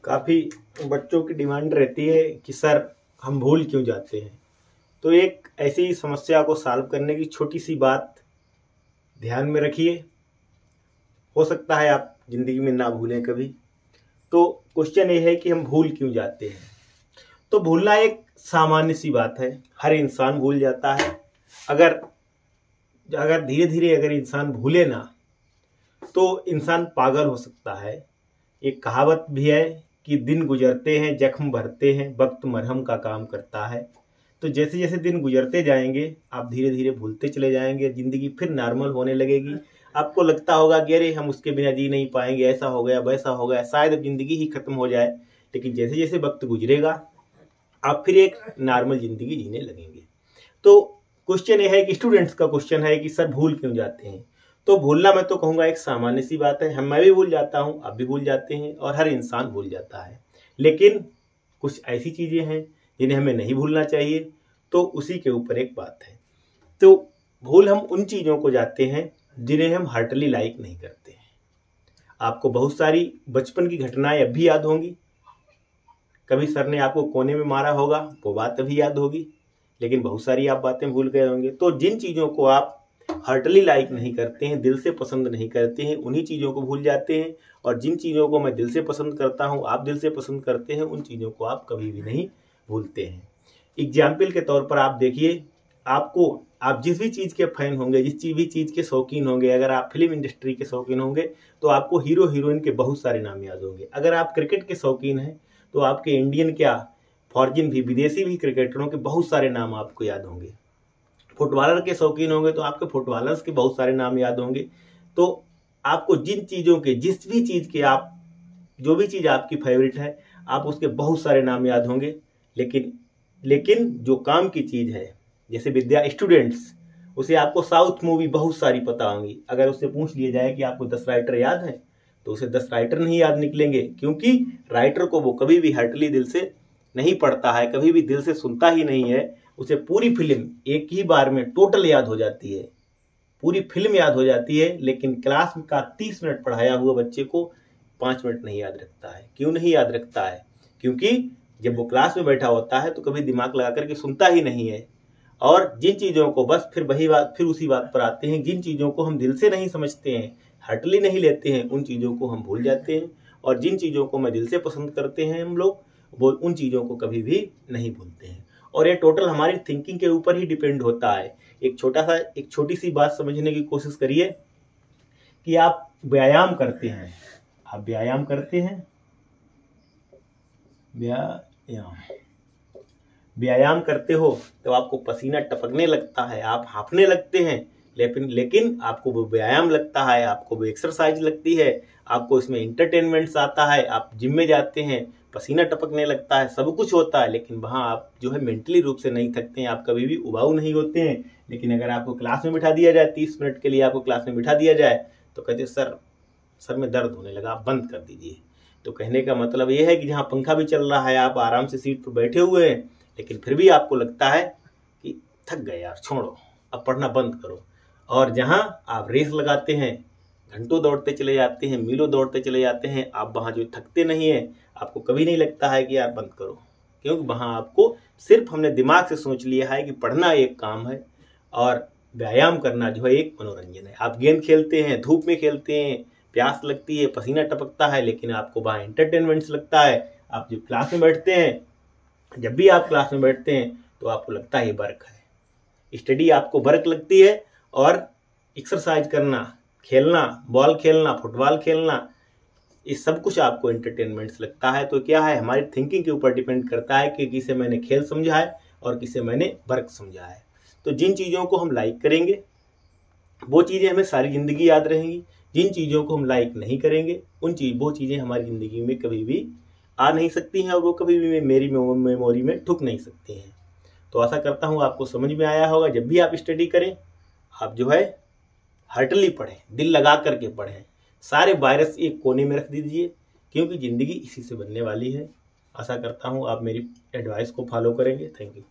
काफ़ी बच्चों की डिमांड रहती है कि सर हम भूल क्यों जाते हैं। तो एक ऐसी समस्या को सॉल्व करने की छोटी सी बात ध्यान में रखिए। हो सकता है आप ज़िंदगी में ना भूलें कभी। तो क्वेश्चन ये है कि हम भूल क्यों जाते हैं। तो भूलना एक सामान्य सी बात है, हर इंसान भूल जाता है। अगर धीरे धीरे अगर इंसान भूले ना तो इंसान पागल हो सकता है। एक कहावत भी है कि दिन गुजरते हैं जख्म भरते हैं, वक्त मरहम का काम करता है। तो जैसे जैसे दिन गुजरते जाएंगे आप धीरे धीरे भूलते चले जाएंगे, ज़िंदगी फिर नॉर्मल होने लगेगी। आपको लगता होगा कि अरे हम उसके बिना जी नहीं पाएंगे, ऐसा हो गया वैसा हो गया, शायद अब ज़िंदगी ही खत्म हो जाए। लेकिन जैसे जैसे वक्त गुजरेगा आप फिर एक नॉर्मल ज़िंदगी जीने लगेंगे। तो क्वेश्चन ये है कि स्टूडेंट्स का क्वेश्चन है कि सर भूल क्यों जाते हैं। तो भूलना मैं तो कहूँगा एक सामान्य सी बात है। मैं भी भूल जाता हूँ, आप भी भूल जाते हैं और हर इंसान भूल जाता है। लेकिन कुछ ऐसी चीज़ें हैं जिन्हें हमें नहीं भूलना चाहिए, तो उसी के ऊपर एक बात है। तो भूल हम उन चीज़ों को जाते हैं जिन्हें हम हार्टली लाइक नहीं करते हैं। आपको बहुत सारी बचपन की घटनाएं अब भी याद होंगी। कभी सर ने आपको कोने में मारा होगा, वो बात अभी याद होगी, लेकिन बहुत सारी आप बातें भूल गए होंगे। तो जिन चीज़ों को आप हार्टली लाइक नहीं करते हैं, दिल से पसंद नहीं करते हैं, उन्हीं चीज़ों को भूल जाते हैं। और जिन चीज़ों को मैं दिल से पसंद करता हूँ, आप दिल से पसंद करते हैं, उन चीज़ों को आप कभी भी नहीं भूलते हैं। एग्जाम्पल के तौर पर आप देखिए, आप जिस भी चीज़ के फैन होंगे, जिस भी चीज़ के शौकीन होंगे, अगर आप फिल्म इंडस्ट्री के शौकीन होंगे तो आपको हीरो हीरोइन के बहुत सारे नाम याद होंगे। अगर आप क्रिकेट के शौकीन हैं तो आपके इंडियन क्या फॉरेन भी, विदेशी भी क्रिकेटरों के बहुत सारे नाम आपको याद होंगे। फुटबॉलर के शौकीन होंगे तो आपके फुटबॉलर्स के बहुत सारे नाम याद होंगे। तो आपको जिन चीज़ों के, जिस भी चीज़ के आप, जो भी चीज़ आपकी फेवरेट है, आप उसके बहुत सारे नाम याद होंगे। लेकिन जो काम की चीज़ है, जैसे विद्या स्टूडेंट्स, उसे आपको साउथ मूवी बहुत सारी पता होंगी। अगर उससे पूछ लिया जाए कि आपको 10 राइटर याद हैं तो उसे 10 राइटर नहीं याद निकलेंगे, क्योंकि राइटर को वो कभी भी हार्टली दिल से नहीं पढ़ता है, कभी भी दिल से सुनता ही नहीं है। उसे पूरी फिल्म एक ही बार में टोटल याद हो जाती है, पूरी फिल्म याद हो जाती है। लेकिन क्लास का 30 मिनट पढ़ाया हुआ बच्चे को 5 मिनट नहीं याद रखता है। क्यों नहीं याद रखता है? क्योंकि जब वो क्लास में बैठा होता है तो कभी दिमाग लगा करके सुनता ही नहीं है। और जिन चीज़ों को, बस फिर वही बात, फिर उसी बात पर आते हैं, जिन चीज़ों को हम दिल से नहीं समझते हैं, हार्टली नहीं लेते हैं, उन चीज़ों को हम भूल जाते हैं। और जिन चीज़ों को मैं दिल से पसंद करते हैं हम लोग, वो उन चीज़ों को कभी भी नहीं भूलते हैं। और ये टोटल हमारी थिंकिंग के ऊपर ही डिपेंड होता है। एक छोटी सी बात समझने की कोशिश करिए कि आप व्यायाम करते हैं, व्यायाम करते हो तो आपको पसीना टपकने लगता है, आप हांफने लगते हैं। लेकिन आपको वो व्यायाम लगता है, आपको वो एक्सरसाइज लगती है, आपको इसमें इंटरटेनमेंट्स आता है। आप जिम में जाते हैं, पसीना टपकने लगता है, सब कुछ होता है, लेकिन वहाँ आप जो है मेंटली रूप से नहीं थकते हैं, आप कभी भी उबाऊ नहीं होते हैं। लेकिन अगर आपको क्लास में बिठा दिया जाए, 30 मिनट के लिए आपको क्लास में बिठा दिया जाए तो कहते सर में दर्द होने लगा, आप बंद कर दीजिए। तो कहने का मतलब ये है कि जहाँ पंखा भी चल रहा है, आप आराम से सीट पर बैठे हुए हैं, लेकिन फिर भी आपको लगता है कि थक गए यार, छोड़ो अब पढ़ना बंद करो। और जहाँ आप रेस लगाते हैं, घंटों दौड़ते चले जाते हैं, मीलों दौड़ते चले जाते हैं, आप वहाँ जो थकते नहीं हैं, आपको कभी नहीं लगता है कि यार बंद करो। क्योंकि वहाँ आपको सिर्फ हमने दिमाग से सोच लिया है कि पढ़ना एक काम है और व्यायाम करना जो है एक मनोरंजन है। आप गेंद खेलते हैं, धूप में खेलते हैं, प्यास लगती है, पसीना टपकता है, लेकिन आपको वहाँ एंटरटेनमेंट्स लगता है। आप जब क्लास में बैठते हैं, जब भी आप क्लास में बैठते हैं तो आपको लगता है वर्क है, स्टडी आपको वर्क लगती है। और एक्सरसाइज करना, खेलना, बॉल खेलना, फुटबॉल खेलना, ये सब कुछ आपको एंटरटेनमेंट्स लगता है। तो क्या है, हमारी थिंकिंग के ऊपर डिपेंड करता है कि किसे मैंने खेल समझा है और किसे मैंने वर्क समझा है। तो जिन चीज़ों को हम लाइक करेंगे वो चीज़ें हमें सारी ज़िंदगी याद रहेंगी। जिन चीज़ों को हम लाइक नहीं करेंगे वो चीज़ें हमारी ज़िंदगी में कभी भी आ नहीं सकती हैं और वो कभी भी मेरी मेमोरी में ठुक नहीं सकती हैं। तो आशा करता हूँ आपको समझ में आया होगा। जब भी आप स्टडी करें, आप जो है हार्टली पढ़ें, दिल लगा करके पढ़ें, सारे वायरस एक कोने में रख दीजिए, क्योंकि ज़िंदगी इसी से बनने वाली है। आशा करता हूँ आप मेरी एडवाइस को फॉलो करेंगे। Thank you.